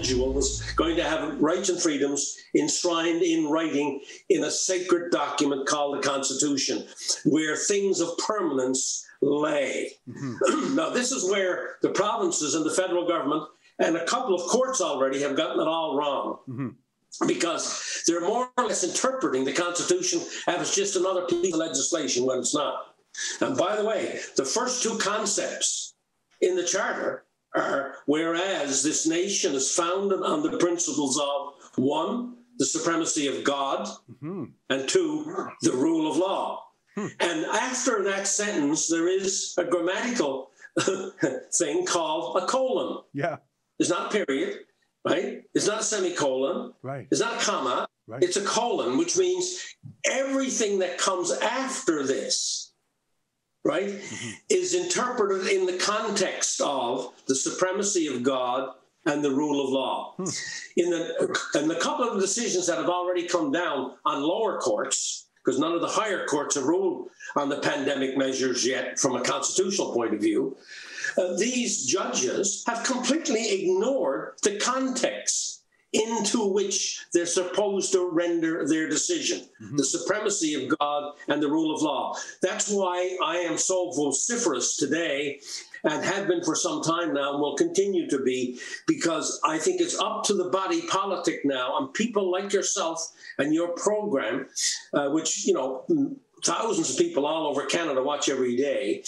individual was going to have rights and freedoms enshrined in writing in a sacred document called the Constitution, where things of permanence lay. Now, this is where the provinces and the federal government and a couple of courts already have gotten it all wrong. Because they're more or less interpreting the Constitution as just another piece of legislation when it's not. And by the way, the first two concepts in the Charter are, whereas this nation is founded on the principles of, one, the supremacy of God, and two, the rule of law. And after that sentence, there is a grammatical thing called a colon. Yeah. It's not a period. Right? It's not a semicolon. Right. It's not a comma. Right. It's a colon, which means everything that comes after this, right, is interpreted in the context of the supremacy of God and the rule of law. In the couple of decisions that have already come down on lower courts, because none of the higher courts have ruled on the pandemic measures yet from a constitutional point of view, these judges have completely ignored the context into which they're supposed to render their decision, the supremacy of God and the rule of law. That's why I am so vociferous today and have been for some time now and will continue to be, because I think it's up to the body politic now and people like yourself and your program, which, you know, thousands of people all over Canada watch every day.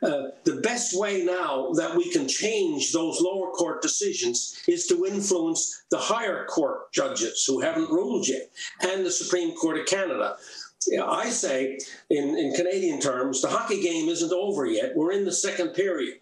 The best way now that we can change those lower court decisions is to influence the higher court judges who haven't ruled yet and the Supreme Court of Canada. I say, in Canadian terms, the hockey game isn't over yet. We're in the second period.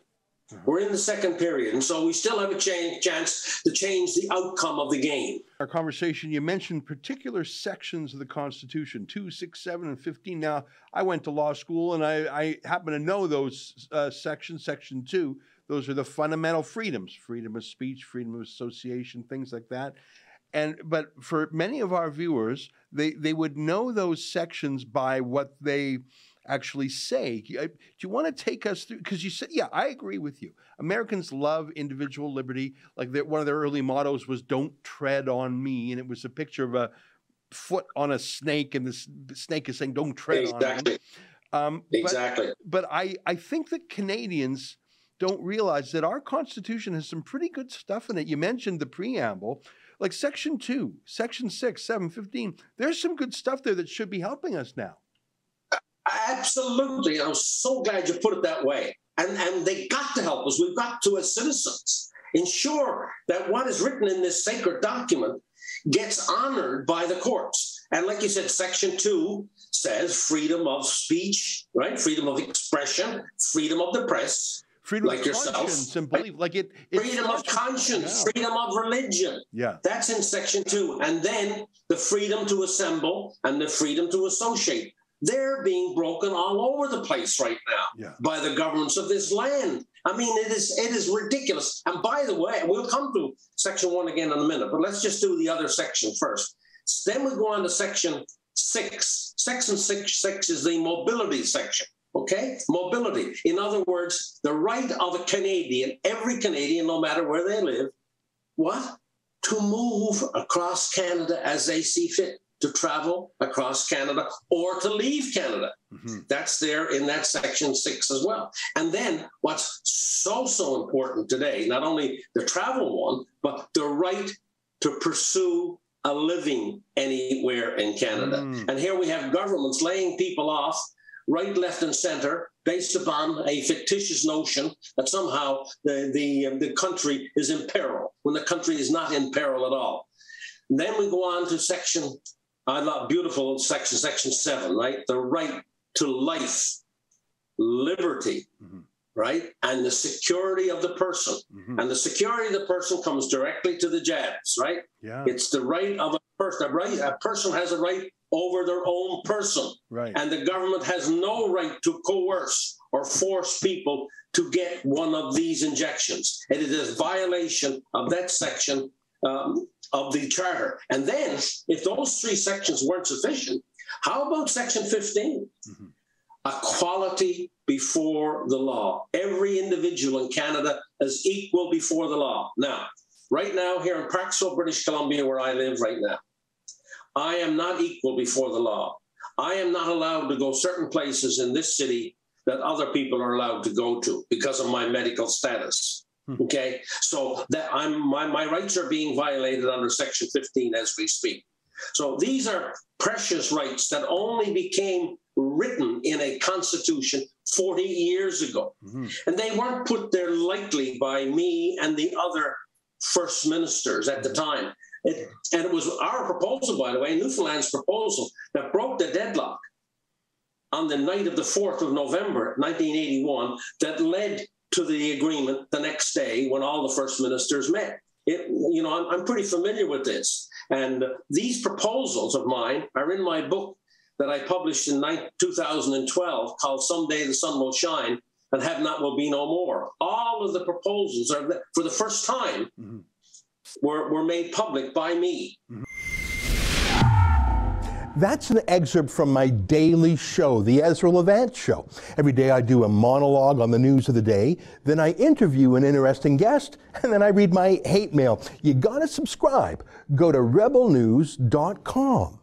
We're in the second period, and so we still have a chance to change the outcome of the game. Our conversation, you mentioned particular sections of the Constitution, 2, 6, 7, and 15. Now, I went to law school, and I happen to know those sections. Section 2, those are the fundamental freedoms, freedom of speech, freedom of association, things like that. But for many of our viewers, they would know those sections by what they actually say. Do you want to take us through? Because you said, yeah, I agree with you. Americans love individual liberty. Like one of their early mottos was "Don't tread on me," and it was a picture of a foot on a snake, and the snake is saying, "Don't tread on me." Exactly. But I think that Canadians don't realize that our Constitution has some pretty good stuff in it. You mentioned the preamble, like Section 2, Section 6, 7, 15. There's some good stuff there that should be helping us now. Absolutely. I'm so glad you put it that way. And they got to help us. We've got to, as citizens, ensure that what is written in this sacred document gets honored by the courts. And like you said, Section 2 says freedom of speech, right? Freedom of expression, freedom of the press. Freedom like of yourself, conscience and belief. Like freedom of conscience, freedom of religion. Yeah. That's in Section 2. And then the freedom to assemble and the freedom to associate. They're being broken all over the place right now by the governments of this land. I mean, it is ridiculous. And by the way, we'll come to Section 1 again in a minute, but let's just do the other section first. Then we go on to Section 6. Section 6 is the mobility section, okay? Mobility. In other words, the right of a Canadian, every Canadian, no matter where they live, what? To move across Canada as they see fit. To travel across Canada or to leave Canada. That's there in that Section 6 as well. And then what's so important today, not only the travel one, but the right to pursue a living anywhere in Canada. And here we have governments laying people off right, left, and center based upon a fictitious notion that somehow the country is in peril, when the country is not in peril at all. And then we go on to Section I love beautiful section 7, right? The right to life, liberty, right? And the security of the person. And the security of the person comes directly to the jabs, right? Yeah. It's the right of a person. A person has a right over their own person. Right. And the government has no right to coerce or force people to get one of these injections. And it is a violation of that section of the Charter. And then, if those 3 sections weren't sufficient, how about Section 15? Equality before the law. Every individual in Canada is equal before the law. Now, right now here in Parksville, British Columbia, where I live right now, I am not equal before the law. I am not allowed to go certain places in this city that other people are allowed to go to because of my medical status. Okay, so that my rights are being violated under Section 15 as we speak. So these are precious rights that only became written in a constitution 40 years ago. And they weren't put there lightly by me and the other first ministers at the time. And it was our proposal, by the way, Newfoundland's proposal, that broke the deadlock on the night of the 4th of November, 1981, that led to the agreement the next day when all the first ministers met. I'm pretty familiar with this. And these proposals of mine are in my book that I published in 2012 called Someday the Sun Will Shine and Have Not Will Be No More. All of the proposals are, for the first time, were made public by me. That's an excerpt from my daily show, The Ezra Levant Show. Every day I do a monologue on the news of the day, then I interview an interesting guest, and then I read my hate mail. You gotta subscribe. Go to rebelnews.com.